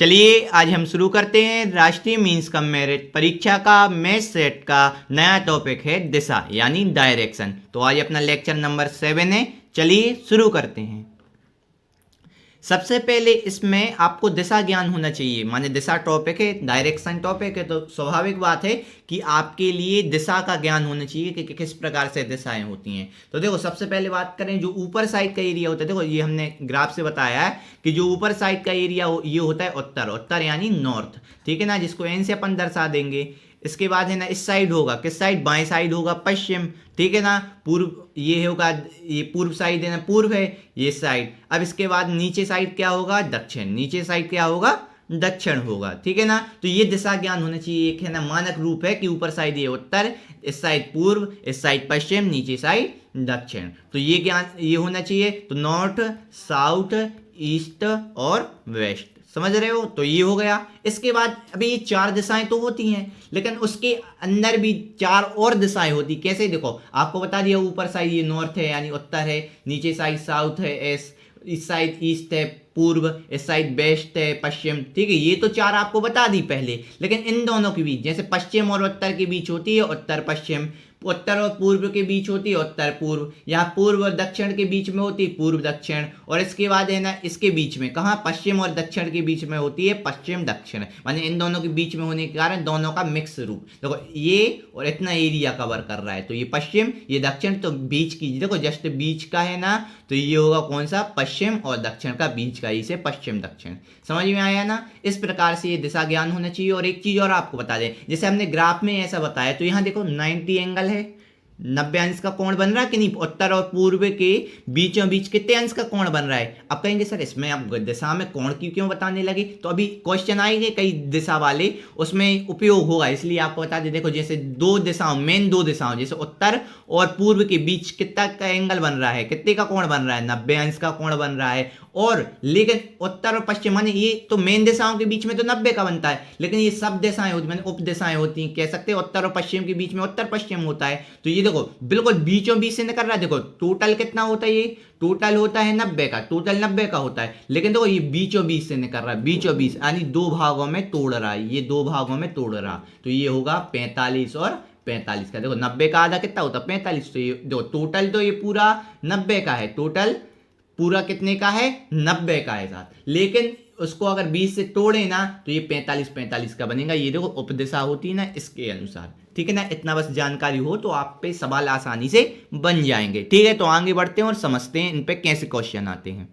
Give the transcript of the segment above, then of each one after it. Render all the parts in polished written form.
चलिए आज हम शुरू करते हैं राष्ट्रीय मीन्स कम मेरिट परीक्षा का मैथ सेट का नया टॉपिक है दिशा यानी डायरेक्शन। तो आज अपना लेक्चर नंबर 7 है। चलिए शुरू करते हैं। सबसे पहले इसमें आपको दिशा ज्ञान होना चाहिए, माने दिशा टॉपिक है, डायरेक्शन टॉपिक है, तो स्वाभाविक बात है कि आपके लिए दिशा का ज्ञान होना चाहिए कि किस प्रकार से दिशाएं होती हैं। तो देखो सबसे पहले बात करें जो ऊपर साइड का एरिया होता है, देखो ये हमने ग्राफ से बताया है कि जो ऊपर साइड का एरिया ये होता है उत्तर, उत्तर यानी नॉर्थ, ठीक है ना, जिसको एन से अपन दर्शा देंगे। इसके बाद है ना इस साइड होगा, किस साइड, बाएं साइड होगा पश्चिम, ठीक है ना, पूर्व ये होगा, ये पूर्व साइड है ना, पूर्व है ये साइड। अब इसके बाद नीचे साइड क्या होगा, दक्षिण, नीचे साइड क्या होगा, दक्षिण होगा, ठीक है ना। तो ये दिशा ज्ञान होना चाहिए, एक है ना मानक रूप है कि ऊपर साइड ये उत्तर, इस साइड पूर्व, इस साइड पश्चिम, नीचे साइड दक्षिण। तो ये ज्ञान ये होना चाहिए। तो नॉर्थ, साउथ, ईस्ट और वेस्ट, समझ रहे हो। तो ये हो गया। इसके बाद अभी ये 4 दिशाएं तो होती हैं, लेकिन उसके अंदर भी 4 और दिशाएं होती। कैसे, देखो आपको बता दिया ऊपर साइड ये नॉर्थ है यानी उत्तर है, नीचे साइड साउथ है, इस साइड ईस्ट है पूर्व, इस साइड वेस्ट है पश्चिम, ठीक है। ये तो 4 आपको बता दी पहले, लेकिन इन दोनों के बीच, जैसे पश्चिम और उत्तर के बीच होती है उत्तर पश्चिम, उत्तर और पूर्व के बीच होती है उत्तर पूर्व, यहाँ पूर्व और दक्षिण के बीच में होती है पूर्व दक्षिण, और इसके बाद है ना इसके बीच में कहाँ, पश्चिम और दक्षिण के बीच में होती है पश्चिम दक्षिण, माने इन दोनों के बीच में होने के कारण दोनों का मिक्स रूप। देखो ये और इतना एरिया कवर कर रहा है, तो ये पश्चिम ये दक्षिण, तो बीच की देखो जस्ट बीच का है ना, तो ये होगा कौन सा, पश्चिम, और दक्षिण का बीच का, इसे पश्चिम दक्षिण। समझ में आया ना। इस प्रकार से ये दिशा ज्ञान होना चाहिए। और एक चीज और आपको बता दें, जैसे हमने ग्राफ में ऐसा बताया, तो यहाँ देखो 90 एंगल है, 90 अंश का कोण बन रहा है कि नहीं, उत्तर और पूर्व के बीचों बीच कितने अंश का कोण बन रहा है। अब कहेंगे सर इसमें आप दिशा में कोण क्यों बताने लगे, तो अभी क्वेश्चन आएंगे कई दिशा वाले, उसमें उपयोग होगा, इसलिए आपको बता दें। देखो जैसे 2 दिशाओं, मेन 2 दिशाओं, जैसे उत्तर और पूर्व के बीच कितना का एंगल बन रहा है, कितने का कोण बन रहा है, 90 अंश का कोण बन रहा है। और लेकिन उत्तर और पश्चिम, माने ये तो मेन दिशाओं के बीच में तो 90 का बनता है, लेकिन ये सब दिशाएं होती, माने उप दिशाएं होती हैं, कह सकते हैं उत्तर और पश्चिम के बीच में उत्तर पश्चिम होता है। तो ये देखो बिल्कुल बीचों बीच से निकल रहा है। देखो टोटल कितना होता है, ये टोटल होता है 90 का, टोटल 90 का होता है, लेकिन देखो ये बीचों बीच से निकल रहा है, बीचों बीच यानी 2 भागों में तोड़ रहा है, ये 2 भागों में तोड़ रहा, तो ये होगा 45 और 45 का। देखो 90 का आधा कितना होता है, 45। तो ये देखो टोटल तो ये पूरा 90 का है, टोटल पूरा कितने का है, 90 का है साथ, लेकिन उसको अगर 20 से तोड़े ना तो ये 45 का बनेगा। ये देखो उपदिशा होती है ना इसके अनुसार, ठीक है ना। इतना बस जानकारी हो तो आप पे सवाल आसानी से बन जाएंगे, ठीक है। तो आगे बढ़ते हैं और समझते हैं इन पे कैसे क्वेश्चन आते हैं।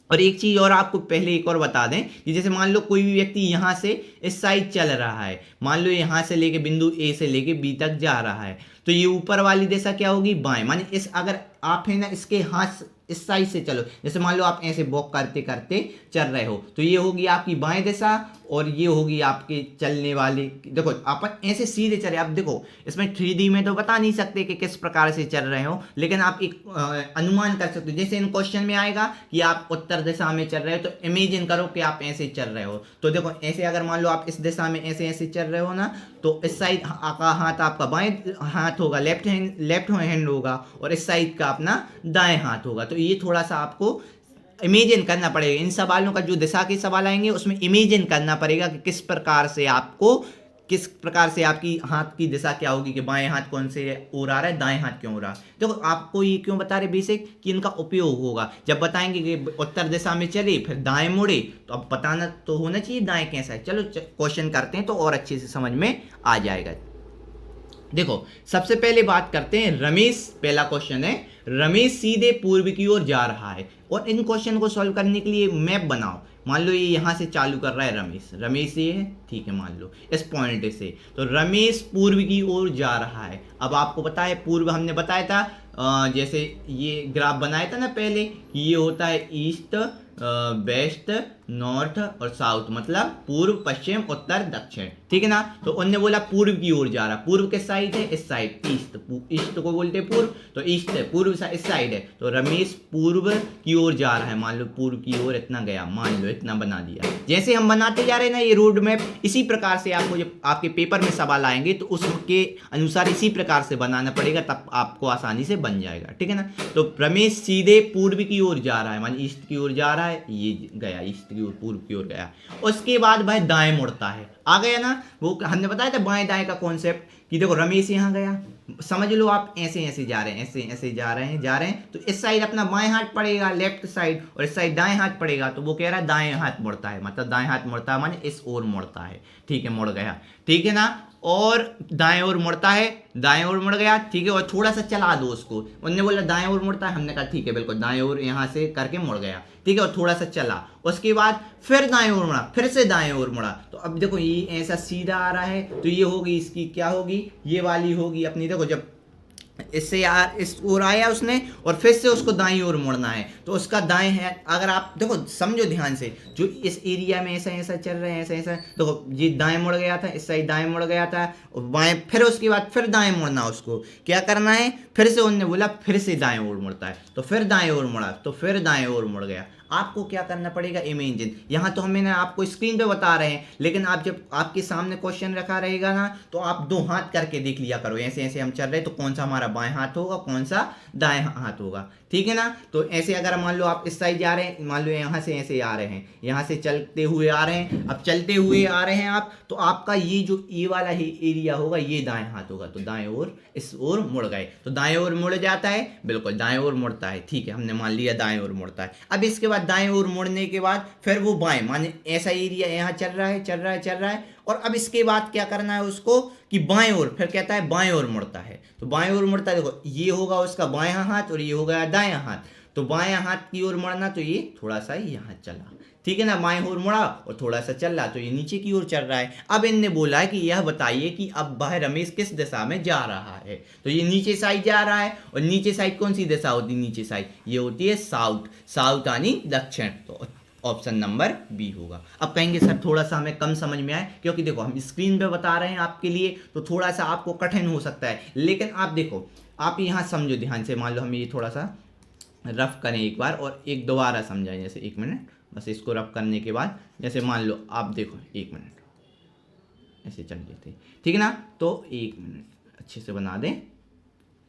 और एक चीज और आपको पहले एक और बता दें कि जैसे मान लो कोई भी व्यक्ति यहां से इस साइड चल रहा है, मान लो यहां से लेके बिंदु ए से लेके बी तक जा रहा है, तो ये ऊपर वाली दिशा क्या होगी, बाएं, माने इस अगर आप है ना इसके हाथ इस साइड से चलो, जैसे मान लो आप ऐसे वॉक करते करते चल रहे हो, तो ये होगी आपकी बाएं दिशा और ये होगी आपके चलने वाली। देखो अपन ऐसे सीधे चले, आप देखो इसमें 3D में तो बता नहीं सकते कि किस प्रकार से चल रहे हो, लेकिन आप एक अनुमान कर सकते हो। जैसे इन क्वेश्चन में आएगा कि आप उत्तर दिशा में चल रहे हो, तो इमेजिन करो कि आप ऐसे चल रहे हो। तो देखो ऐसे अगर मान लो आप इस दिशा में ऐसे ऐसे चल रहे हो ना, तो इस साइड का हाथ आपका बाएं हाथ होगा, लेफ्ट हैंड होगा, और इस साइड का अपना दाएं हाथ होगा। तो ये थोड़ा सा आपको इमेजिन करना पड़ेगा। इन सवालों का जो दिशा के सवाल आएंगे उसमें इमेजिन करना पड़ेगा कि किस प्रकार से आपकी हाथ की दिशा क्या होगी, कि बाएं हाथ कौन से ओर आ रहा है, दाएं हाथ क्यों हो रहा है। देखो आपको ये क्यों बता रहे बेसिक, कि इनका उपयोग होगा जब बताएंगे कि उत्तर दिशा में चले फिर दाएं मुड़े, तो अब बताना तो होना चाहिए दाएं कैसा है। चलो क्वेश्चन करते हैं तो और अच्छे से समझ में आ जाएगा। देखो सबसे पहले बात करते हैं रमेश, पहला क्वेश्चन है, रमेश सीधे पूर्व की ओर जा रहा है। और इन क्वेश्चन को सॉल्व करने के लिए मैप बनाओ। मान लो ये यहाँ से चालू कर रहा है रमेश ये है, ठीक है, मान लो इस पॉइंट से, तो रमेश पूर्व की ओर जा रहा है। अब आपको पता है पूर्व हमने बताया था, जैसे ये ग्राफ बनाया था ना पहले, ये होता है ईस्ट, वेस्ट, नॉर्थ और साउथ, मतलब पूर्व पश्चिम उत्तर दक्षिण, ठीक है ना। तो उनने बोला पूर्व की ओर जा रहा, पूर्व किस साइड है, इस साइड, ईस्ट, ईस्ट को बोलते हैं पूर्व, तो ईस्ट है, पूर्व इस साइड है, तो रमेश पूर्व की ओर जा रहा है। मान लो पूर्व की ओर इतना गया, मान लो इतना बना दिया। जैसे हम बनाते जा रहे हैं ना ये रोड मैप, इसी प्रकार से आपको जब आपके पेपर में सवाल आएंगे तो उसके अनुसार इसी प्रकार से बनाना पड़ेगा, तब आपको आसानी से बन जाएगा, ठीक है ना। तो रमेश सीधे पूर्व की ओर जा रहा है, मान ईस्ट की ओर जा रहा है, ये गया ईस्ट की ओर, पूर्व की ओर गया। उसके बाद वह दाएं मुड़ता है, आ गया ना, वो हमने बताया था बाएं दाएं का कॉन्सेप्ट कि देखो रमेश यहाँ गया, समझ लो आप ऐसे ऐसे जा रहे हैं, ऐसे ऐसे जा रहे हैं, तो इस साइड अपना बाएं हाथ पड़ेगा लेफ्ट साइड, और इस साइड दाएं हाथ पड़ेगा, तो वो कह रहा है दाएं हाथ मुड़ता है, मतलब दाएं हाथ मुड़ता है माने इस ओर मुड़ता है, ठीक है, मुड़ गया, ठीक है ना, और दाएं ओर मुड़ता है, दाएं ओर मुड़ गया, ठीक है, और थोड़ा सा चला दो उसको, उन्होंने बोला दाएं ओर मुड़ता है, हमने कहा ठीक है बिल्कुल दाएं ओर यहाँ से करके मुड़ गया, ठीक है, और थोड़ा सा चला, उसके बाद फिर दाएं ओर मुड़ा, फिर से दाएं ओर मुड़ा, तो अब देखो ये ऐसा सीधा आ रहा है, तो ये होगी इसकी क्या होगी, ये वाली होगी अपनी, देखो जब इससे यार इस ओर आया उसने और फिर से उसको दाईं ओर मुड़ना है, तो उसका दाएं है, अगर आप देखो समझो ध्यान से, जो इस एरिया में ऐसा ऐसा चल रहा है, ऐसा ऐसा, देखो ये दाएं मुड़ गया था, इस साइड दाएं मुड़ गया था, और बाएं, फिर उसके बाद फिर दाएं मुड़ना, उसको क्या करना है, फिर से उन्होंने बोला फिर से दाएं ओर मुड़ता है, तो फिर दाएं ओर मुड़ा, तो फिर दाएं ओर मुड़ गया। आपको क्या करना पड़ेगा, इमेजिन, यहाँ तो हमने आपको स्क्रीन पे बता रहे हैं, लेकिन आप जब आपके सामने क्वेश्चन रखा रहेगा ना, तो आप दो हाथ करके देख लिया करो, ऐसे ऐसे हम चल रहे हैं, तो कौन सा हमारा बाएं हाथ होगा, कौन सा दाएं हाथ होगा, ठीक है ना। तो ऐसे अगर मान लो आप इस साइड जा रहे हैं, मान लो यहाँ से ऐसे आ रहे हैं, यहाँ से चलते हुए आ रहे हैं, अब चलते हुए आ रहे हैं आप, तो आपका ये जो ये वाला ही एरिया होगा, ये दाएं हाथ होगा, तो दाएं ओर इस ओर मुड़ गए, तो दाएं ओर मुड़ जाता है, बिल्कुल दाएं ओर मुड़ता है, ठीक है, हमने मान लिया दाएं ओर मुड़ता है। अब इसके बाद दाएं ओर मुड़ने के बाद फिर वो बाएं, माने ऐसा एरिया यहाँ चल रहा है, चल रहा है, चल रहा है, और अब इसके बाद क्या करना है उसको कि बाएं ओर, फिर कहता है बाएं ओर मुड़ता है, तो बाएं ओर मुड़ता है, देखो ये होगा उसका बाएं हाथ और ये हो गया दायां हाथ, तो बाएं हाथ की ओर मुड़ना, तो ये थोड़ा सा यहाँ चला, ठीक है ना, बाएं ओर मुड़ा और थोड़ा सा चल रहा, तो ये नीचे की ओर चल रहा है। अब इनने बोला है कि यह बताइए कि अब वह रमेश किस दिशा में जा रहा है, तो ये नीचे साइड जा रहा है, और नीचे साइड कौन सी दिशा होती है, नीचे साइड ये होती है साउथ, साउथ यानी दक्षिण, तो ऑप्शन नंबर बी होगा। अब कहेंगे सर थोड़ा सा हमें कम समझ में आए, क्योंकि देखो हम स्क्रीन पे बता रहे हैं आपके लिए, तो थोड़ा सा आपको कठिन हो सकता है, लेकिन आप देखो, आप यहाँ समझो ध्यान से, मान लो हम ये थोड़ा सा रफ करें एक बार और एक दोबारा समझाएं, जैसे एक मिनट, बस इसको रफ करने के बाद, जैसे मान लो आप देखो, एक मिनट ऐसे चल लेते, ठीक है ना, तो एक मिनट अच्छे से बना दें,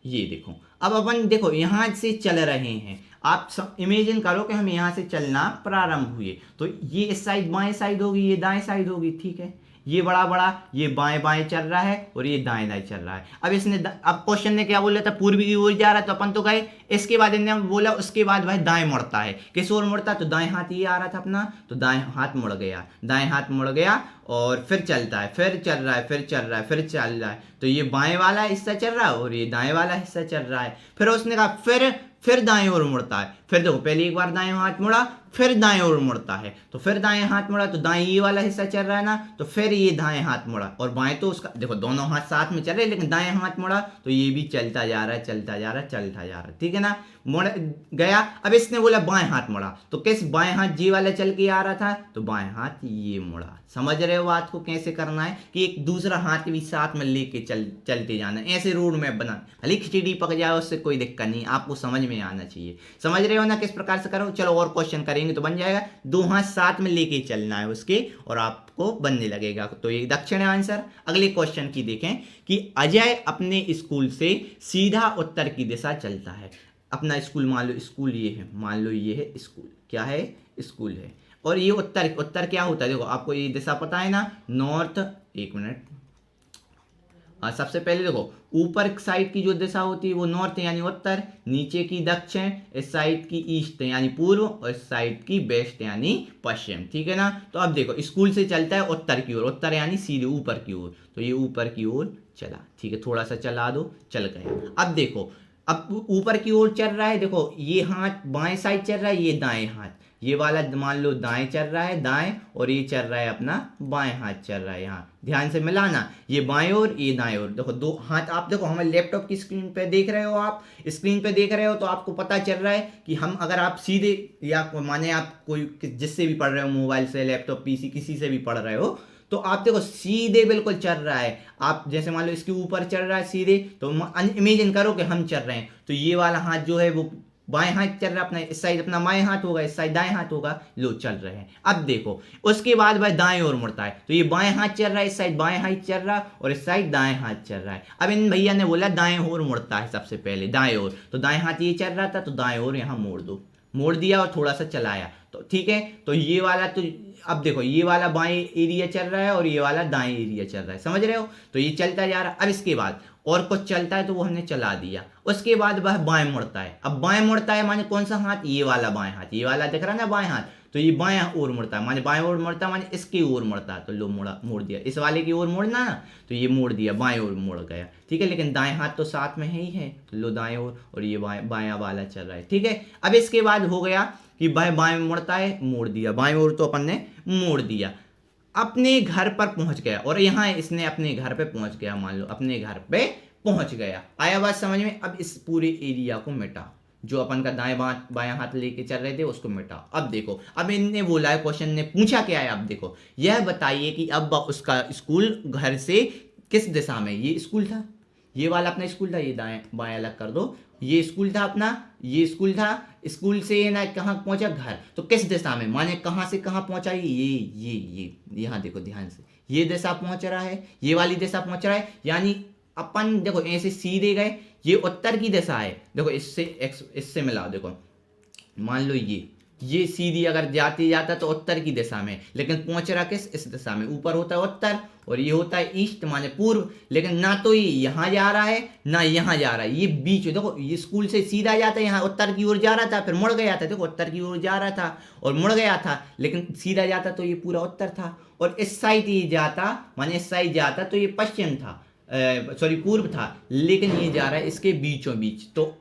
ये देखो, अब अपन देखो यहाँ से चल रहे हैं, आप सब इमेजिन करो कि हम यहाँ से चलना प्रारंभ हुए, तो ये इस साइड बाएं साइड होगी, ये दाएं साइड होगी, ठीक है, ये बड़ा बड़ा ये बाएं बाएं चल रहा है और ये दाएं दाएं चल रहा है। अब इसने अब क्वेश्चन ने क्या बोला था, पूर्वी की ओर जा रहा है, तो अपन तो गए, इसके बाद इन्होंने बोला उसके बाद वह दाएं मुड़ता है, किस ओर मुड़ता है, तो दाएं हाथ ये आ रहा था अपना, तो दाएं हाथ मुड़ गया, दाएं हाथ मुड़ गया और फिर चलता है, फिर चल रहा है, फिर चल रहा है, फिर चल रहा है, तो ये बाएं वाला हिस्सा चल रहा है और ये दाएं वाला हिस्सा चल रहा है। फिर उसने कहा फिर दाएं ओर मुड़ता है, फिर देखो पहले एक बार दाएं हाथ मुड़ा, फिर दाएं ओर मुड़ता है, तो फिर दाएं हाथ मुड़ा, तो दाएं ये वाला हिस्सा चल रहा है ना, तो फिर ये दाएं हाथ मुड़ा, और बाएं तो उसका देखो दोनों हाथ साथ में चल रहे हैं, लेकिन दाएं हाथ मुड़ा तो ये भी चलता जा रहा है, चलता जा रहा है, चलता जा रहा है, ठीक है ना, मुड़ गया। अब इसने बोला बाएं हाथ मुड़ा, तो किस बाएं हाथ जी वाला चल के आ रहा था, तो बाएं हाथ ये मुड़ा। समझ रहे हो बात को कैसे करना है, कि एक दूसरा हाथ भी साथ में लेके चलते जाना, ऐसे रोड मैप बना, भले खिचड़ी पक जाए उससे कोई दिक्कत नहीं, आपको समझ में आना चाहिए। समझ रहे हो ना किस प्रकार से करो, चलो और क्वेश्चन करेंगे तो बन जाएगा, दो हाथ साथ में लेके चलना है उसके और आपको बनने लगेगा, तो ये दक्षिण है आंसर। अगले क्वेश्चन की देखें कि अजय अपने स्कूल से सीधा उत्तर की दिशा चलता है। अपना स्कूल मान लो, स्कूल ये है, मान लो ये है स्कूल, क्या है, स्कूल है, और ये उत्तर, उत्तर क्या होता है, देखो आपको ये दिशा पता है ना, नॉर्थ, एक मिनट, सबसे पहले देखो ऊपर साइड की जो दिशा होती है वो नॉर्थ यानी उत्तर, नीचे की दक्षिण, इस साइड की ईस्ट यानी पूर्व, और इस साइड की वेस्ट यानी पश्चिम, ठीक है ना। तो अब देखो स्कूल से चलता है उत्तर की ओर, उत्तर यानी सीधे ऊपर की ओर, तो ये ऊपर की ओर चला, ठीक है, थोड़ा सा चला दो, चल गया। अब देखो अब ऊपर की ओर चल रहा है, देखो ये हाथ बाएं साइड चल रहा है, ये दाएं हाथ, ये वाला मान लो दाएं चल रहा है, दाएं, और ये चल रहा है अपना बाएं हाथ चल रहा है, यहाँ ध्यान से मिलाना, ये बाएं ओर ये दाएं ओर, देखो दो हाथ, आप देखो हमारे लैपटॉप की स्क्रीन पे देख रहे हो, आप स्क्रीन पे देख रहे हो, तो आपको पता चल रहा है कि हम अगर आप सीधे या माने आप कोई जिससे भी पढ़ रहे हो, मोबाइल से, लैपटॉप, पीसी, किसी से भी पढ़ रहे हो, तो आप देखो सीधे बिल्कुल चल रहा है, आप जैसे मान लो इसके ऊपर चल रहा है सीधे, तो इमेजिन करो कि हम चल रहे हैं, तो ये वाला हाथ जो है वो बाएं हाथ चल रहा है, अपना इस साइड अपना बाएं हाथ होगा, इस साइड दाएं हाथ होगा, लो चल रहे हैं। अब देखो उसके बाद वह दाएं ओर मुड़ता है, तो ये बाएं हाथ चल रहा है, इस साइड बाएं हाथ चल रहा है, और इस साइड दाएं हाथ चल रहा है। अब इन भैया ने बोला दाएं ओर मुड़ता है, सबसे पहले दाएं ओर, तो दाएं हाथ ये चल रहा था, तो दाएं ओर यहाँ मोड़ दो, मोड़ दिया और थोड़ा सा चलाया, तो ठीक है, तो ये वाला तो अब देखो ये वाला बाएं एरिया चल रहा है और ये वाला दाएं एरिया चल रहा है, समझ रहे हो। तो ये चलता जा रहा है। अब इसके बाद और कुछ चलता है तो वो हमने चला दिया। उसके बाद वह बाएं मुड़ता है। अब बाएं मुड़ता है माने कौन सा हाथ, ये वाला बाएं हाथ, ये वाला दिख रहा है ना बाएं हाथ, तो ये बाएं ओर मुड़ता है, माने बाएं ओर मुड़ता है माने इसकी ओर मुड़ता है। तो लो मोड़ दिया, इस वाले की ओर मोड़ना ना, तो ये मोड़ दिया, बाएं ओर मुड़ गया, ठीक है। लेकिन दाएं हाथ तो साथ में ही है, तो लो दाएं ओर, और ये बायां वाला चल रहा है, ठीक है। अब इसके बाद हो गया कि बाएं मुड़ता है, मोड़ दिया, बाएं ओर तो अपन ने मोड़ दिया, अपने घर पर पहुंच गया। और यहाँ इसने अपने घर पे पहुंच गया, मान लो अपने घर पे पहुंच गया। आया बात समझ में। अब इस पूरे एरिया को मिटा, जो अपन का दाएं बायां हाथ लेके चल रहे थे उसको मिटा। अब देखो, अब इनने बोला है, क्वेश्चन ने पूछा क्या है, अब देखो यह बताइए कि अब उसका स्कूल घर से किस दिशा में, ये स्कूल था, ये वाला अपना स्कूल था, ये दाएं बाएं अलग कर दो, ये स्कूल था अपना, ये स्कूल था, स्कूल से ना कहाँ पहुंचा, घर, तो किस दिशा में, माने कहाँ से कहाँ पहुंचा, ये यहाँ देखो ध्यान से, ये दिशा पहुंच रहा है, ये वाली दिशा पहुंच रहा है, यानी अपन देखो ऐसे सीधे गए, ये उत्तर की दिशा है, देखो इससे मिलाओ, देखो मान लो ये सीधी अगर जाती जाता तो उत्तर की दिशा में, लेकिन पहुंच रहा किस, इस दिशा में, ऊपर होता है उत्तर और ये होता है ईस्ट माने पूर्व, लेकिन ना तो ये यहाँ जा रहा है ना यहाँ जा रहा है, ये बीच, देखो ये स्कूल से सीधा जाता है, यहाँ उत्तर की ओर जा रहा था, फिर मुड़ गया था, देखो उत्तर की ओर जा रहा था और मुड़ गया था, लेकिन सीधा जाता तो ये पूरा उत्तर था, और इस साइड ये जाता माने इस साइड जाता तो ये पश्चिम था, सॉरी पूर्व था, लेकिन ये जा रहा है इसके बीचों बीच, तो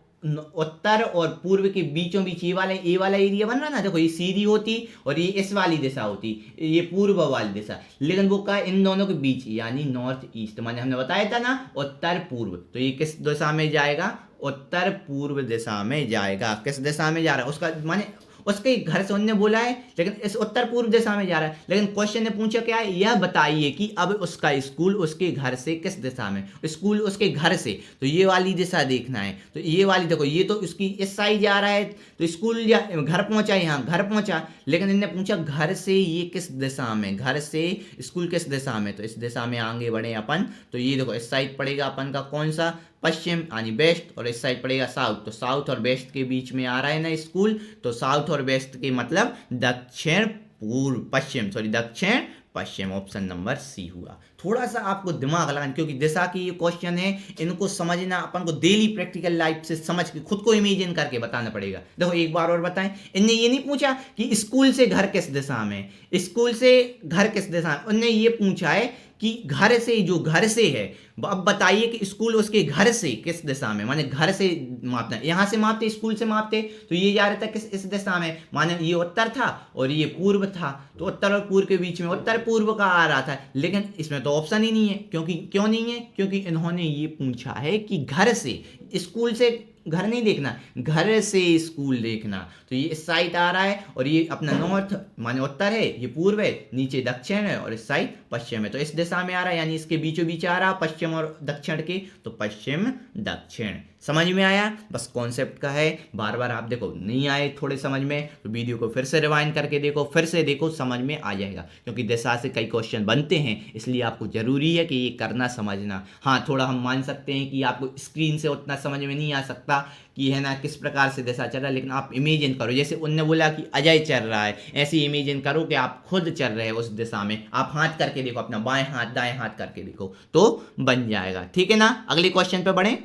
उत्तर और पूर्व के बीचों बीच ये वाला एरिया बन रहा ना, देखो ये सीधी होती और ये इस वाली दिशा होती, ये पूर्व वाली दिशा, लेकिन वो का इन दोनों के बीच, यानी नॉर्थ ईस्ट, माने हमने बताया था ना उत्तर पूर्व, तो ये किस दिशा में जाएगा, उत्तर पूर्व दिशा में जाएगा। किस दिशा में जा रहा है उसका, माने उसके घर से उन्होंने बोला है, लेकिन इस उत्तर पूर्व दिशा में जा रहा है, लेकिन क्वेश्चन ने पूछा क्या है, यह बताइए कि अब उसका स्कूल उसके घर से किस दिशा में, स्कूल उसके घर से, तो ये वाली दिशा देखना है, तो ये वाली देखो, ये तो उसकी इस साइड जा रहा है, तो स्कूल घर पहुंचा, यहाँ घर पहुंचा, लेकिन इन्होंने पूछा घर से ये किस दिशा में, घर से स्कूल किस दिशा में, तो इस दिशा में आगे बढ़े अपन, तो ये देखो इस साइड पड़ेगा अपन का कौन सा, पश्चिम यानी वेस्ट, और इस साइड पड़ेगा साउथ, तो साउथ और वेस्ट के बीच में आ रहा है ना स्कूल, तो साउथ और वेस्ट के मतलब दक्षिण पूर्व पश्चिम, सॉरी दक्षिण पश्चिम, ऑप्शन नंबर सी हुआ। थोड़ा सा आपको दिमाग लगाना, क्योंकि दिशा की ये क्वेश्चन है, इनको समझना अपन को डेली प्रैक्टिकल लाइफ से समझ के खुद को इमेजिन करके बताना पड़ेगा। देखो एक बार और बताएं, इनने ये नहीं पूछा कि स्कूल से घर किस दिशा में, स्कूल से घर किस दिशा में, उनने ये पूछा है कि घर से, जो घर से है, अब बताइए कि स्कूल उसके घर से किस दिशा में, माने घर से मापना, यहां से मापते स्कूल से मापते, तो ये जा रहा था किस, इस दिशा में, माने ये उत्तर था और ये पूर्व था, तो उत्तर और पूर्व के बीच में उत्तर पूर्व का आ रहा था, लेकिन इसमें तो ऑप्शन ही नहीं है, क्योंकि क्यों नहीं है, क्योंकि इन्होंने ये पूछा है कि घर से, स्कूल से घर नहीं देखना, घर से स्कूल देखना, तो ये इस साइड आ रहा है और ये अपना नॉर्थ माने उत्तर है, ये पूर्व है, नीचे दक्षिण है और इस साइड पश्चिम है, तो इस दिशा में आ रहा है, यानी इसके बीचों बीच आ रहा पश्चिम और दक्षिण के, तो पश्चिम दक्षिण। समझ में आया, बस कॉन्सेप्ट का है, बार बार आप देखो नहीं आए थोड़े समझ में तो वीडियो को फिर से रिवाइंड करके देखो, फिर से देखो, समझ में आ जाएगा, क्योंकि दिशा से कई क्वेश्चन बनते हैं, इसलिए आपको जरूरी है कि ये करना समझना। हाँ थोड़ा हम मान सकते हैं कि आपको स्क्रीन से उतना समझ में नहीं आ सकता कि है ना किस प्रकार से दिशा चल रहा है, लेकिन आप इमेजिन करो, जैसे उनने बोला कि अजय चल रहा है, ऐसे इमेजिन करो कि आप खुद चल रहे हो उस दिशा में, आप हाथ करके देखो, अपना बाएं हाथ दाएं हाथ करके देखो तो बन जाएगा, ठीक है ना। अगले क्वेश्चन पे बढ़े।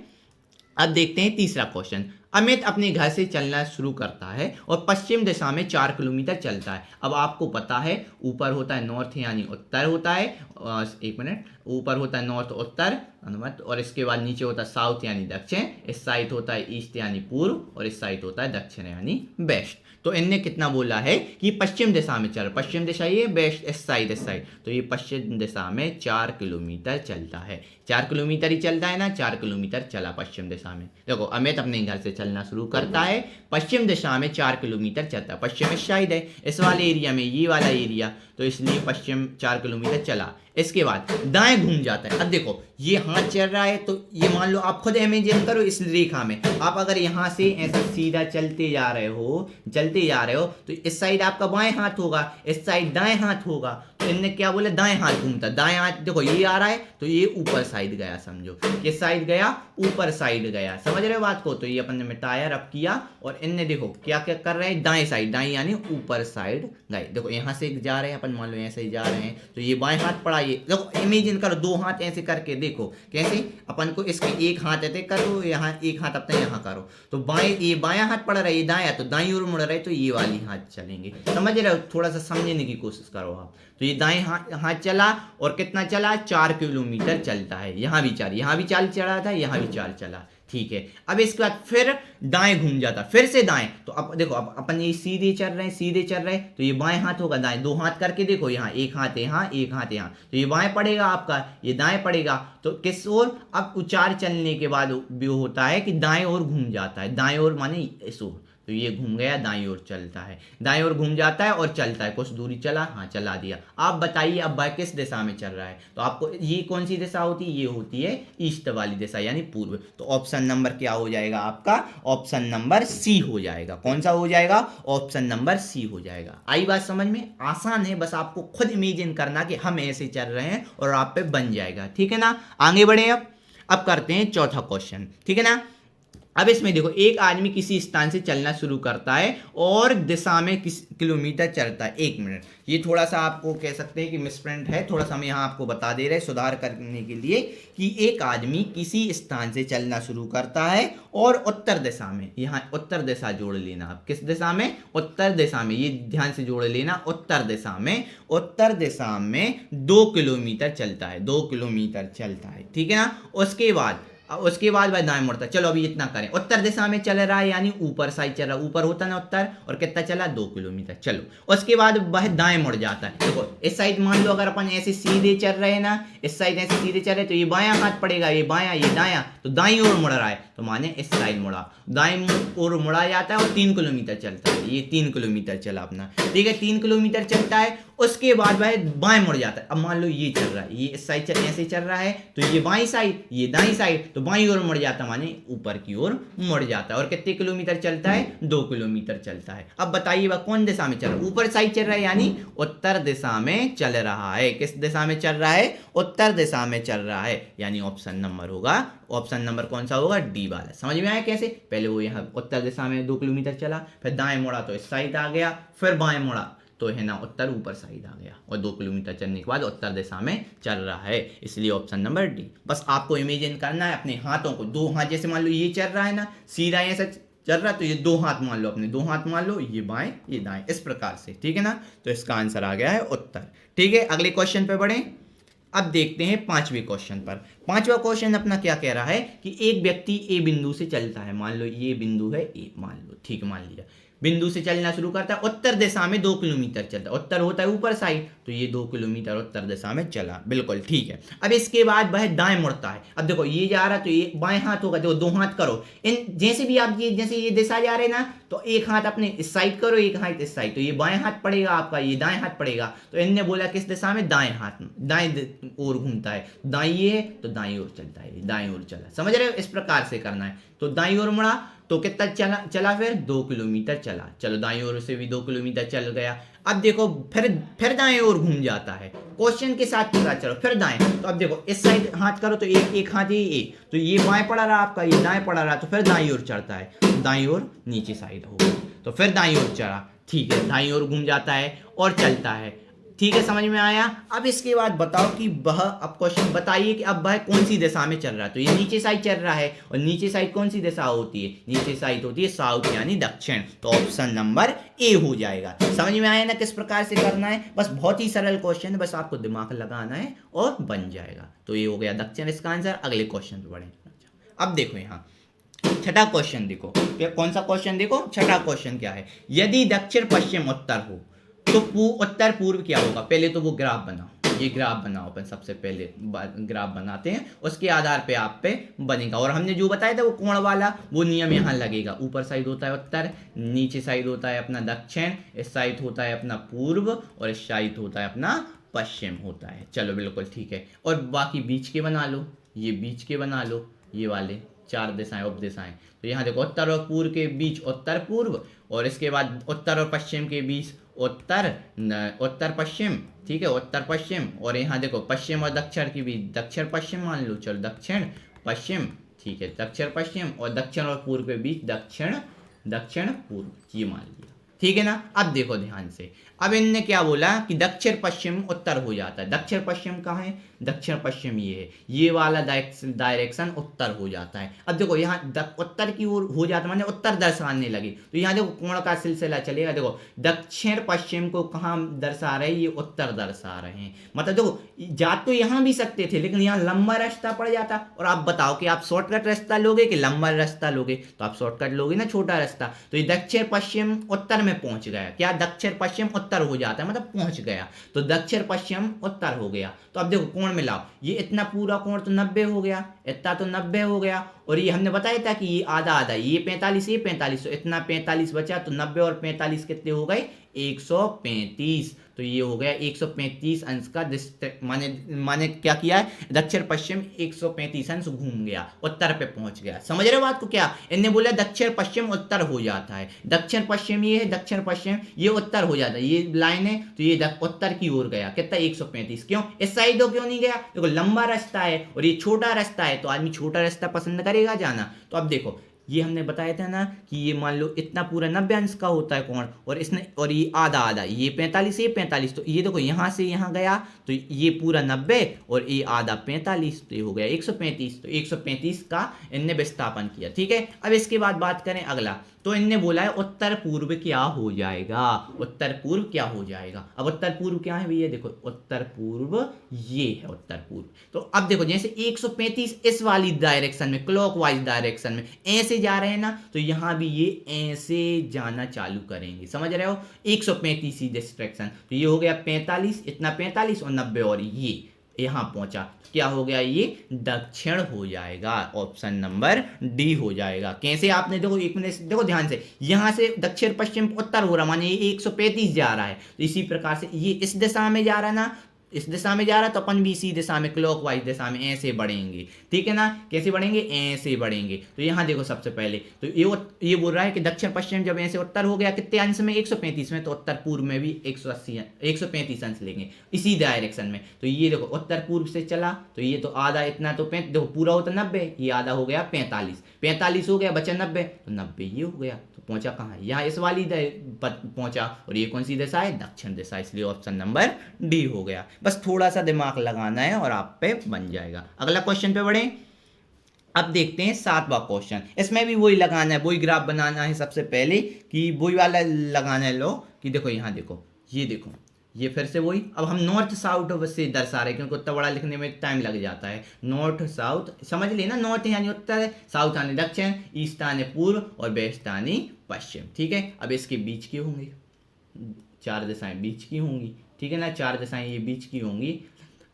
अब देखते हैं तीसरा क्वेश्चन। अमित अपने घर से चलना शुरू करता है और पश्चिम दिशा में 4 किलोमीटर चलता है। अब आपको पता है ऊपर होता है नॉर्थ यानी उत्तर होता है, एक मिनट, ऊपर होता है नॉर्थ उत्तर अनुमत, और इसके बाद नीचे होता है साउथ यानी दक्षिण, इस साइड होता है ईस्ट यानी पूर्व और इस साइड होता है दक्षिण यानी वेस्ट। तो इनने कितना बोला है कि पश्चिम दिशा में चल, पश्चिम दिशा ये, वेस्ट इस साइड, तो ये पश्चिम दिशा में 4 किलोमीटर चलता है, 4 किलोमीटर ही चलता है ना, 4 किलोमीटर चला पश्चिम दिशा में। देखो अमित अपने घर से चलना शुरू करता है, पश्चिम दिशा में 4 किलोमीटर चलता है, पश्चिम इस साइड है, इस वाले एरिया में, ये वाला एरिया, तो इसलिए पश्चिम 4 किलोमीटर चला। इसके बाद दाएं घूम जाता है। अब देखो ये हाथ चल रहा है, तो ये मान लो आप खुद इमेजिन करो, इस रेखा में आप अगर यहाँ से ऐसा सीधा चलते जा रहे हो तो इस साइड आपका बाएं हाथ होगा, इस साइड दाएं हाथ होगा, तो इनने क्या बोला, दाएं हाथ घूमता, दाएं हाथ देखो ये आ रहा है तो ये ऊपर साइड गया, समझो किस साइड गया, ऊपर साइड गया, समझ रहे हो बात को। तो ये अपन ने मिटाया, रब किया, और इनने देखो क्या क्या कर रहे हैं, दाएं साइड, दाएं यानी ऊपर साइड गए। देखो यहाँ से जा रहे हैं अपन, मान लो ऐसे ही जा रहे हैं, तो ये बाएं हाथ पड़ा, ये देखो इमेजिन करो दो हाथ ऐसे करके देखो कैसे, अपन को इसके एक हाथ ऐसे करो, यहाँ एक हाथ अपना यहाँ करो, तो बाएं, ये बायां हाथ पड़ रहा है, ये दायां, तो दाईं ओर मुड़ रहा है, तो ये वाली हाथ चलेंगे, समझ रहे हो, थोड़ा सा समझने की कोशिश करो आप। तो ये दाएं हाथ चला, और कितना चला, 4 किलोमीटर चलता है, यहाँ भी 4, यहाँ भी 4 चला था, यहाँ भी 4 चला, ठीक है। अब इसके बाद फिर दाएं घूम जाता, फिर से दाएं, तो अब देखो अब अपन ये सीधे चल रहे हैं, सीधे चल रहे हैं, तो ये बाएं हाथ होगा, दाएं दो हाथ करके देखो, यहाँ एक हाथ है, यहाँ एक हाथ है, यहाँ, तो ये बाएं पड़ेगा आपका, ये दाएं पड़ेगा, तो किस ओर, अब उचार चलने के बाद भी होता है कि दाएं ओर घूम जाता है, दाएं ओर माने इस ओर, तो ये घूम गया, दाईं ओर चलता है, दाईं ओर घूम जाता है और चलता है, कुछ दूरी चला, हाँ चला दिया। आप बताइए अब वह किस दिशा में चल रहा है, तो आपको ये कौन सी दिशा होती है, ये होती है ईस्ट वाली दिशा यानी पूर्व। तो ऑप्शन नंबर क्या हो जाएगा आपका, ऑप्शन नंबर सी हो जाएगा। कौन सा हो जाएगा, ऑप्शन नंबर सी हो जाएगा। आई बात समझ में, आसान है, बस आपको खुद इमेजिन करना कि हम ऐसे चल रहे हैं और आप पे बन जाएगा, ठीक है ना। आगे बढ़े, अब करते हैं चौथा क्वेश्चन, ठीक है ना। अब इसमें देखो, एक आदमी किसी स्थान से चलना शुरू करता है और दिशा में किस किलोमीटर चलता है, 1 मिनट। ये थोड़ा सा आपको कह सकते हैं कि मिसप्रिंट है, थोड़ा सा हम यहाँ आपको बता दे रहे हैं सुधार करने के लिए, कि एक आदमी किसी स्थान से चलना शुरू करता है और उत्तर दिशा में, यहाँ उत्तर दिशा जोड़ लेना आप, किस दिशा में, उत्तर दिशा में, ये ध्यान से जोड़ लेना, उत्तर दिशा में, उत्तर दिशा में 2 किलोमीटर चलता है, 2 किलोमीटर चलता है, ठीक है ना। उसके बाद वह दाएं मुड़ता है। चलो अभी इतना करें, उत्तर दिशा में चल रहा है यानी ऊपर साइड चल रहा है, ऊपर होता ना उत्तर, और कितना चला, 2 किलोमीटर। चलो उसके बाद वह दाएं मुड़ जाता है। देखो इस साइड मान लो अगर अपन ऐसे सीधे चल रहे हैं ना, इस साइड ऐसे सीधे चल रहे तो ये बायां हाथ पड़ेगा, ये बायां, ये दायां, तो दाईं ओर मुड़ रहा है, तो माने इस साइड मुड़ा, दाईं ओर मुड़ा जाता है और 3 किलोमीटर चलता है, ये 3 किलोमीटर चला अपना, ठीक है, 3 किलोमीटर चलता है। उसके बाद वह बाएं मुड़ जाता है। अब मान लो ये चल रहा है, ये इस साइड ऐसे चल रहा है, तो ये बाईं साइड, ये दाईं साइड, तो बाईं ओर मुड़ जाता है, माने ऊपर की ओर मुड़ जाता है। और कितने किलोमीटर चलता है, 2 किलोमीटर चलता है। अब बताइए वह कौन दिशा में चल रहा है, ऊपर साइड चल रहा है यानी उत्तर दिशा में चल रहा है। किस दिशा में चल रहा है, उत्तर दिशा में चल रहा है, यानी ऑप्शन नंबर होगा, ऑप्शन नंबर कौन सा होगा, डी वाला। समझ में आया कैसे, पहले वो यहाँ उत्तर दिशा में 2 किलोमीटर चला, फिर दाएं मुड़ा तो इस साइड आ गया, फिर बाएं मुड़ा तो है ना उत्तर ऊपर साइड आ गया, और 2 किलोमीटर चलने के बाद उत्तर दिशा में चल रहा है, इसलिए ऑप्शन नंबर डी। बस आपको इमेजिन करना है अपने हाथों को, 2 हाथ, जैसे मान लो ये चल रहा है ना, सीधा ऐसा चल रहा है, तो ये 2 हाथ मान लो, अपने 2 हाथ मान लो, ये बाएं ये दाएं, इस प्रकार से, ठीक है ना। तो इसका आंसर आ गया है उत्तर, ठीक है। अगले क्वेश्चन पे बढ़े। अब देखते हैं 5वें क्वेश्चन पर। 5वां क्वेश्चन अपना क्या कह रहा है कि एक व्यक्ति ए बिंदु से चलता है, मान लो ये बिंदु है ए, मान लो, ठीक मान लिया, बिंदु से चलना शुरू करता है, उत्तर दिशा में 2 किलोमीटर चलता है, उत्तर होता है ऊपर साइड, तो ये 2 किलोमीटर उत्तर दिशा में चला, बिल्कुल ठीक है। अब इसके बाद वह दाएं मुड़ता है। अब देखो ये जा रहा है तो ये बाएं हाथ होगा, देखो 2 हाथ करो, इन जैसे भी आप ये जैसे ये दिशा जा रहे हैं ना, तो एक हाथ अपने इस साइड करो, एक हाथ इस साइड, तो ये बाएं हाथ पड़ेगा आपका, ये दाएं हाथ पड़ेगा। तो इनने बोला किस दिशा में, दाएं हाथ, दाएं ओर घूमता है, दाएं ये है तो दाएं ओर चलता है, दाएं ओर चला, समझ रहे हो, इस प्रकार से करना है। तो दाईं ओर मुड़ा तो कितना चला फिर 2 किलोमीटर चला। चलो दाईं ओर से भी 2 किलोमीटर चल गया। अब देखो फिर दाएं ओर घूम जाता है, क्वेश्चन के साथ पूरा चलो, फिर दाएं, तो अब देखो इस साइड हाथ करो तो एक हाथ ये, तो ये बाएं पड़ा रहा आपका, ये दाएं पड़ा रहा, तो फिर दाईं ओर चढ़ता है, दाईं ओर नीचे साइड होगा, तो फिर दाईं ओर चढ़ा, ठीक है, दाईं ओर घूम जाता है और चलता है, ठीक है, समझ में आया। अब इसके बाद बताओ कि वह, अब क्वेश्चन बताइए कि अब वह कौन सी दिशा में चल रहा है, तो ये नीचे साइड चल रहा है, और नीचे साइड कौन सी दिशा होती है, नीचे साइड होती है साउथ यानी दक्षिण, तो ऑप्शन नंबर ए हो जाएगा। समझ में आया ना किस प्रकार से करना है, बस बहुत ही सरल क्वेश्चन है, बस आपको दिमाग लगाना है और बन जाएगा। तो ये हो गया दक्षिण इसका आंसर। अगले क्वेश्चन पे बढ़े। अब देखो यहाँ छठा क्वेश्चन देखो, कौन सा क्वेश्चन देखो, छठा क्वेश्चन क्या है, यदि दक्षिण पश्चिम उत्तर हो तो उत्तर पूर्व क्या होगा। पहले तो वो ग्राफ बनाओ, ये ग्राफ बनाओ, अपन सबसे पहले ग्राफ बनाते हैं, उसके आधार पे आप पे बनेगा। और हमने जो बताया था वो कोण वाला, वो नियम यहाँ लगेगा, ऊपर साइड होता है उत्तर, नीचे साइड होता है अपना दक्षिण, इस साइड होता है अपना पूर्व, और इस साइड होता है अपना पश्चिम होता है। चलो बिल्कुल ठीक है। और बाकी बीच के बना लो, ये बीच के बना लो, ये वाले 4 दिशाएं उप दिशाएं। तो यहाँ देखो उत्तर और पूर्व के बीच उत्तर पूर्व, और इसके बाद उत्तर और पश्चिम के बीच उत्तर पश्चिम, ठीक है, उत्तर पश्चिम, और यहाँ देखो पश्चिम और दक्षिण की भी दक्षिण पश्चिम मान लो, चलो दक्षिण पश्चिम, ठीक है, दक्षिण पश्चिम, और दक्षिण और पूर्व के बीच दक्षिण पूर्व, ये मान लिया, ठीक है ना। अब देखो ध्यान से, अब इनने क्या बोला कि दक्षिण पश्चिम उत्तर हो जाता है। दक्षिण पश्चिम कहाँ है? दक्षिण पश्चिम ये है, ये वाला डायरेक्शन उत्तर हो जाता है। अब देखो यहाँ उत्तर की ओर हो जाता है, माने उत्तर दर्शाने लगे, तो यहाँ देखो कोण का सिलसिला चलेगा। देखो दक्षिण पश्चिम को कहाँ दर्शा रहे, ये उत्तर दर्शा रहे हैं। मतलब देखो जा तो यहाँ भी सकते थे, लेकिन यहाँ लंबा रास्ता पड़ जाता। और आप बताओ कि आप शॉर्टकट रास्ता लोगे कि लंबा रास्ता लोगे? तो आप शॉर्टकट लोगे ना, छोटा रास्ता। तो ये दक्षिण पश्चिम उत्तर में पहुंच गया, क्या दक्षिण पश्चिम उत्तर हो जाता है, मतलब पहुंच गया, तो दक्षिण पश्चिम उत्तर हो गया। तो अब देखो कोण मिलाओ, ये इतना पूरा कोण तो 90 हो गया, इतना तो 90 हो गया, और ये हमने बताया था कि ये आधा आधा, ये 45 ये 45, तो इतना 45 बचा, तो 90 और 45 कितने हो गए? 135। तो ये हो गया 135 अंश का माने क्या किया है, दक्षिण पश्चिम 135 अंश घूम गया, उत्तर पे पहुंच गया। समझ रहे हो बात को? क्या इन्हें बोला दक्षिण पश्चिम उत्तर हो जाता है, दक्षिण पश्चिम ये है, दक्षिण पश्चिम ये उत्तर हो जाता है, ये लाइन है, तो ये उत्तर की ओर गया, कितना? 135। क्यों? इस साइड क्यों नहीं गया? देखो लंबा रास्ता है और ये छोटा रास्ता है, तो आदमी छोटा रास्ता पसंद करेगा जाना। तो अब देखो ये हमने बताया था ना कि ये मान लो इतना पूरा 90 अंश का होता है कोण, और इसने और ये आधा आधा, ये 45 ये 45, तो ये देखो यहाँ से यहाँ गया, तो ये पूरा 90 और ये आधा 45, तो ये हो गया 135। तो 135 का इनने विस्थापन किया, ठीक है। अब इसके बाद बात करें अगला, तो इनने बोला है उत्तर पूर्व क्या हो जाएगा, उत्तर पूर्व क्या हो जाएगा। अब उत्तर पूर्व क्या है भैया? देखो उत्तर पूर्व ये है उत्तर पूर्व। तो अब देखो जैसे 135 इस वाली डायरेक्शन में, क्लॉकवाइज डायरेक्शन में ऐसे जा रहे हैं ना, तो यहां भी ये ऐसे जाना चालू करेंगे, समझ रहे हो? 135 ही डिस्ट्रैक्शन, तो ये हो गया 45, इतना 45 और 90 और ये यहां पहुंचा, क्या हो गया? ये दक्षिण हो जाएगा, ऑप्शन नंबर डी हो जाएगा। कैसे? आपने देखो एक मिनट देखो ध्यान से, यहां से दक्षिण पश्चिम उत्तर हो रहा, माने ये 135 जा रहा है, तो इसी प्रकार से ये इस दिशा में जा रहा है ना, इस दिशा में जा रहा है, तो अपन भी इसी दिशा में क्लॉकवाइज दिशा में ऐसे बढ़ेंगे, ठीक है ना। कैसे बढ़ेंगे? ऐसे बढ़ेंगे। तो यहाँ देखो सबसे पहले तो ये बोल रहा है कि दक्षिण पश्चिम जब ऐसे उत्तर हो गया कितने अंश में? 135 में, तो उत्तर पूर्व में भी 135 अंश लेंगे इसी डायरेक्शन में। तो ये देखो उत्तर पूर्व से चला, तो ये तो आधा, इतना तो देखो पूरा होता 90, ये आधा हो गया 45 हो गया, बचा 90, तो 90 ये हो गया, तो पहुंचा कहाँ? यहाँ इस वाली पहुंचा, और ये कौन सी दिशा है? दक्षिण दिशा, इसलिए ऑप्शन नंबर डी हो गया। बस थोड़ा सा दिमाग लगाना है और आप पे बन जाएगा। अगला क्वेश्चन पे बढ़े। अब देखते हैं 7वां क्वेश्चन। इसमें भी वही लगाना है, वही ग्राफ बनाना है सबसे पहले, कि वही वाला लगाना है। लो कि देखो यहाँ देखो, ये देखो, ये फिर से वही। अब हम नॉर्थ साउथ से दर्शा रहे हैं, क्योंकि उतना बड़ा लिखने में टाइम लग जाता है। नॉर्थ साउथ समझ लेना, नॉर्थ यानी उत्तर, साउथ यानी दक्षिण, ईस्ट यानी पूर्व, और वेस्ट यानी पश्चिम, ठीक है। अब इसके बीच के होंगे, 4 दिशाएं बीच की होंगी, ठीक है ना, 4 दिशाएं ये बीच की होंगी।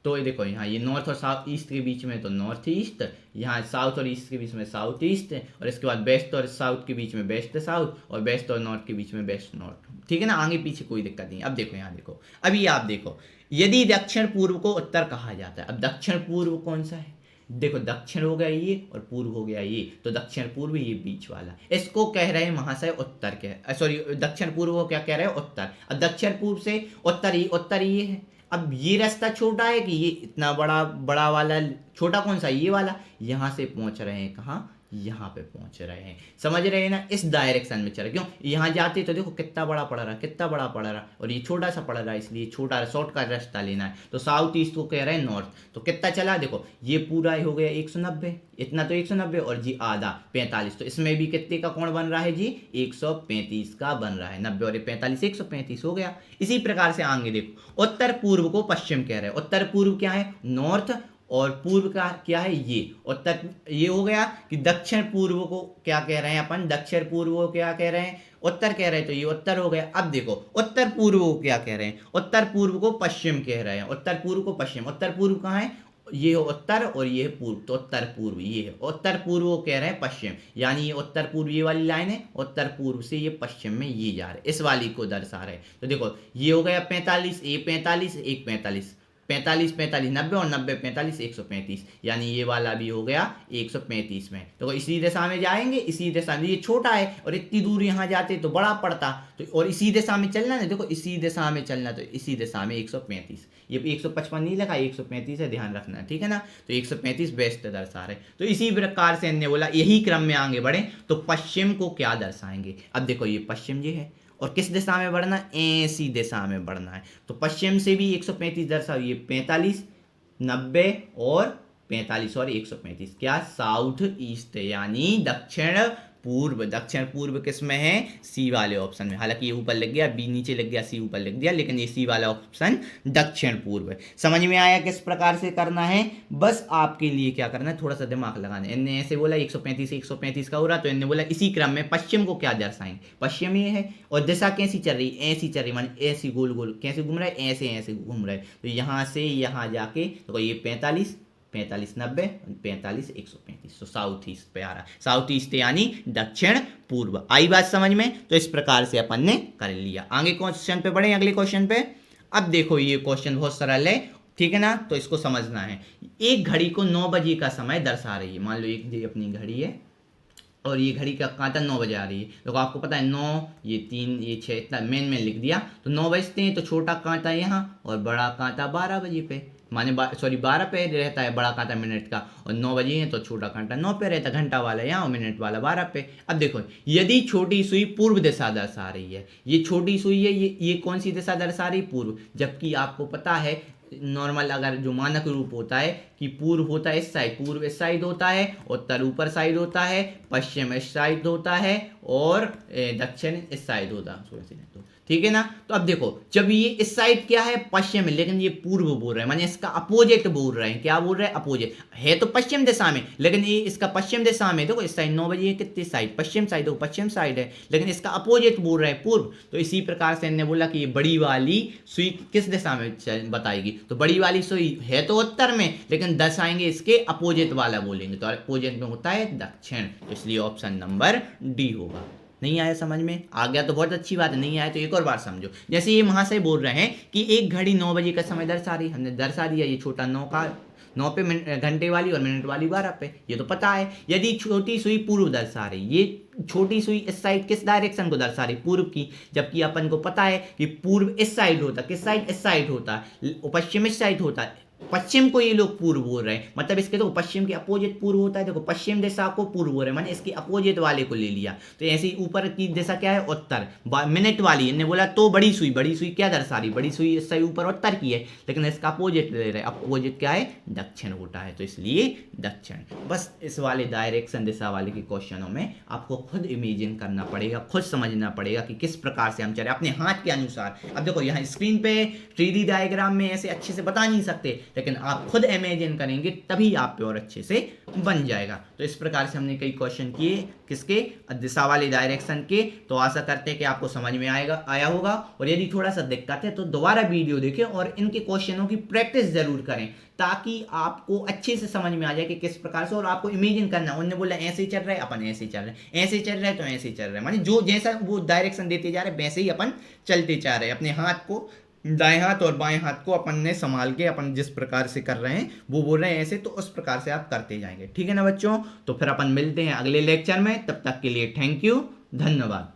तो ये देखो यहाँ ये नॉर्थ और साउथ ईस्ट के बीच में तो नॉर्थ ईस्ट, यहाँ साउथ और ईस्ट के बीच में साउथ ईस्ट, और इसके बाद वेस्ट और साउथ के बीच में वेस्ट साउथ, और वेस्ट और नॉर्थ के बीच में वेस्ट नॉर्थ, ठीक है ना। आगे पीछे कोई दिक्कत नहीं। अब देखो यहाँ देखो, अभी आप देखो, यदि दक्षिण पूर्व को उत्तर कहा जाता है, अब दक्षिण पूर्व कौन सा है? देखो दक्षिण हो गया ये और पूर्व हो गया ये, तो दक्षिण पूर्व ये बीच वाला, इसको कह रहे हैं महाशय उत्तर, के सॉरी दक्षिण पूर्व को क्या कह रहे हैं? उत्तर। अब दक्षिण पूर्व से उत्तर ये है। अब ये रास्ता छोटा है कि ये इतना बड़ा वाला, छोटा कौन सा? ये वाला। यहां से पहुंच रहे हैं कहाँ? यहाँ पे पहुंच रहे हैं, समझ रहे हैं ना, इस डायरेक्शन में चल रहे। क्यों? यहाँ जाते तो देखो कितना बड़ा पड़ रहा, कितना बड़ा पड़ रहा, और ये छोटा सा पड़ रहा है, इसलिए छोटा शॉर्ट का रास्ता लेना है। तो साउथ ईस्ट को कह रहे हैं नॉर्थ, तो कितना चला देखो, ये पूरा हो गया 190, इतना तो 190, और जी आधा 45, तो इसमें भी कितने का कोण बन रहा है जी? 135 का बन रहा है। 90 और 45 135 हो गया। इसी प्रकार से आगे देखो, उत्तर पूर्व को पश्चिम कह रहे हैं। उत्तर पूर्व क्या है? नॉर्थ, और पूर्व का क्या है? ये उत्तर। ये हो गया कि दक्षिण पूर्व को क्या कह रहे हैं अपन? दक्षिण पूर्व को क्या कह रहे हैं? उत्तर कह रहे हैं, तो ये उत्तर हो गया। अब देखो उत्तर पूर्व को क्या कह रहे हैं? उत्तर पूर्व को पश्चिम कह रहे हैं। उत्तर पूर्व को पश्चिम, उत्तर पूर्व कहाँ है? ये है उत्तर और ये है पूर्व, तो उत्तर पूर्व ये है। उत्तर पूर्व को कह रहे हैं पश्चिम, यानी ये उत्तर पूर्व ये वाली लाइन है, उत्तर पूर्व से ये पश्चिम में ये जा रहे हैं, इस वाली को दर्शा रहे हैं। तो देखो ये हो गया 45, ये 45, एक 45, 45 45 90 और 90 45 135, यानी ये वाला भी हो गया 135 में। तो इसी दिशा में जाएंगे, इसी दिशा में, ये छोटा है और इतनी दूर यहाँ जाते तो बड़ा पड़ता, तो और इसी दिशा में चलना है, देखो इसी दिशा में चलना, तो इसी दिशा में 135, ये 155 नहीं लिखा, 135 है, ध्यान रखना, ठीक है ना। तो 135 वेस्ट दर्शा रहे। तो इसी प्रकार से हमने बोला यही क्रम में आगे बढ़े तो पश्चिम को क्या दर्शाएंगे। अब देखो ये पश्चिम ये है और किस दिशा में बढ़ना, ऐसी दिशा में बढ़ना है। तो पश्चिम से भी 135 दर्शाओ, ये 45 90 और 45 और 135, क्या साउथ ईस्ट यानी दक्षिण पूर्व। दक्षिण पूर्व किस में है, सी वाले ऑप्शन में। हालांकि ये ऊपर लग गया, बी नीचे लग गया, सी ऊपर लग गया, लेकिन ये सी वाला ऑप्शन दक्षिण पूर्व है। समझ में आया किस प्रकार से करना है। बस आपके लिए क्या करना है, थोड़ा सा दिमाग लगाना है। इनने ऐसे बोला 135 135 का हो रहा, तो इनने बोला इसी क्रम में पश्चिम को क्या दर्शाएंगे। पश्चिम ये है और दिशा कैसी चल रही, ऐसी चल रही, माने ऐसी गोल गोल कैसे घूम रहा है, ऐसे ऐसे घूम रहा है। तो यहाँ से यहाँ जाके तो ये 45 45 90 45 135, तो साउथ ईस्ट पे आ रहा है। साउथ ईस्ट यानी दक्षिण पूर्व। आई बात समझ में। तो इस प्रकार से अपन ने कर लिया। आगे क्वेश्चन पे बढ़े, अगले क्वेश्चन पे। अब देखो ये क्वेश्चन बहुत सरल है, ठीक है ना। तो इसको समझना है। एक घड़ी को 9 बजे का समय दर्शा रही है। मान लो एक ये अपनी घड़ी है और ये घड़ी का कांटा 9 बजे आ रही है। देखो आपको पता है 9 ये 3 ये 6 इतना मेन में लिख दिया। तो 9 बजते हैं तो छोटा कांटा यहाँ और बड़ा कांटा 12 बजे पे, माने 12 पे रहता है बड़ा कांटा मिनट का, और 9 बजे है तो छोटा कांटा 9 पे रहता, घंटा वाला यहाँ और मिनट वाला 12 पे। अब देखो यदि छोटी सुई पूर्व दिशा दर्शा रही है, ये छोटी सुई है, ये कौन सी दिशा दर्शा रही, पूर्व। जबकि आपको पता है नॉर्मल अगर जो मानक रूप होता है कि पूर्व होता है इस साइड, पूर्व इस साइड होता है, उत्तर ऊपर साइड होता है, पश्चिम इस साइड होता है और दक्षिण इस साइड होता है, ठीक है ना। तो अब देखो जब ये इस साइड क्या है, पश्चिम है, लेकिन ये पूर्व बोल रहे हैं, माने इसका अपोजिट बोल रहे हैं। क्या बोल रहे हैं, अपोजिट है तो पश्चिम दिशा में, लेकिन ये इसका पश्चिम दिशा में। देखो इस साइड 9 बजे है, कितनी साइड, पश्चिम साइड, देखो पश्चिम साइड है, लेकिन इसका अपोजिट बोल रहे हैं, पूर्व। तो इसी प्रकार से इन्होंने बोला कि ये बड़ी वाली सुई किस दिशा में बताएगी। तो बड़ी वाली सुई है तो उत्तर में, लेकिन दर्शाएंगे इसके अपोजिट वाला बोलेंगे, तो अपोजिट में होता है दक्षिण। तो इसलिए ऑप्शन नंबर डी होगा। नहीं आया समझ में, आ गया तो बहुत अच्छी बात है, नहीं आया तो एक और बार समझो। जैसे ये वहां से बोल रहे हैं कि एक घड़ी 9 बजे का समय दर्शा रही, हमने दर्शा दिया ये छोटा 9 पे घंटे वाली और मिनट वाली 12 पे, ये तो पता है। यदि छोटी सुई पूर्व दर्शा रही, ये छोटी सुई इस साइड किस डायरेक्शन को दर्शा रही, पूर्व की। जबकि अपन को पता है कि पूर्व इस साइड होता, किस साइड, इस साइड होता है, पश्चिम इस साइड होता है, पश्चिम को ये लोग पूर्व बोल रहे हैं। मतलब इसके तो पश्चिम के अपोजिट पूर्व होता है। देखो पश्चिम दिशा को पूर्व बोल रहे हैं, माने इसके अपोजिट वाले को ले लिया। तो ऐसे ही ऊपर की दिशा क्या है, उत्तर। मिनट वाली इन्हें बोला तो बड़ी सुई क्या दर्शा रही, बड़ी सुई इससे ऊपर उत्तर की है, लेकिन इसका अपोजिट ले रहे हैं। अपोजिट क्या है, दक्षिण होता है, तो इसलिए दक्षिण। बस इस वाले डायरेक्शन दिशा वाले के क्वेश्चनों में आपको खुद इमेजिन करना पड़ेगा, खुद समझना पड़ेगा कि किस प्रकार से हम चले अपने हाथ के अनुसार। अब देखो यहाँ स्क्रीन पे 3D डायग्राम में ऐसे अच्छे से बता नहीं सकते, लेकिन आप खुद इमेजिन करेंगे तभी आप पे और अच्छे से बन जाएगा। तो इस प्रकार से हमने कई क्वेश्चन किए, किसके, दिशा वाले डायरेक्शन के। तो आशा करते हैं कि आपको समझ में आया होगा। और यदि थोड़ा सा दिक्कत है तो दोबारा वीडियो देखें और इनके क्वेश्चनों की प्रैक्टिस जरूर करें, ताकि आपको अच्छे से समझ में आ जाए कि किस प्रकार से। और आपको इमेजिन करना, उन्होंने बोला ऐसे चल रहा है, अपन ऐसे चल रहे हैं, ऐसे चल रहा है तो ऐसे चल रहा है, माने जो जैसा वो डायरेक्शन देते जा रहे हैं वैसे ही अपन चलते जा रहे हैं। अपने हाथ को, दाएं हाथ और बाएं हाथ को अपन ने संभाल के, अपन जिस प्रकार से कर रहे हैं वो बोल रहे हैं ऐसे, तो उस प्रकार से आप करते जाएंगे, ठीक है ना बच्चों। तो फिर अपन मिलते हैं अगले लेक्चर में, तब तक के लिए थैंक यू, धन्यवाद।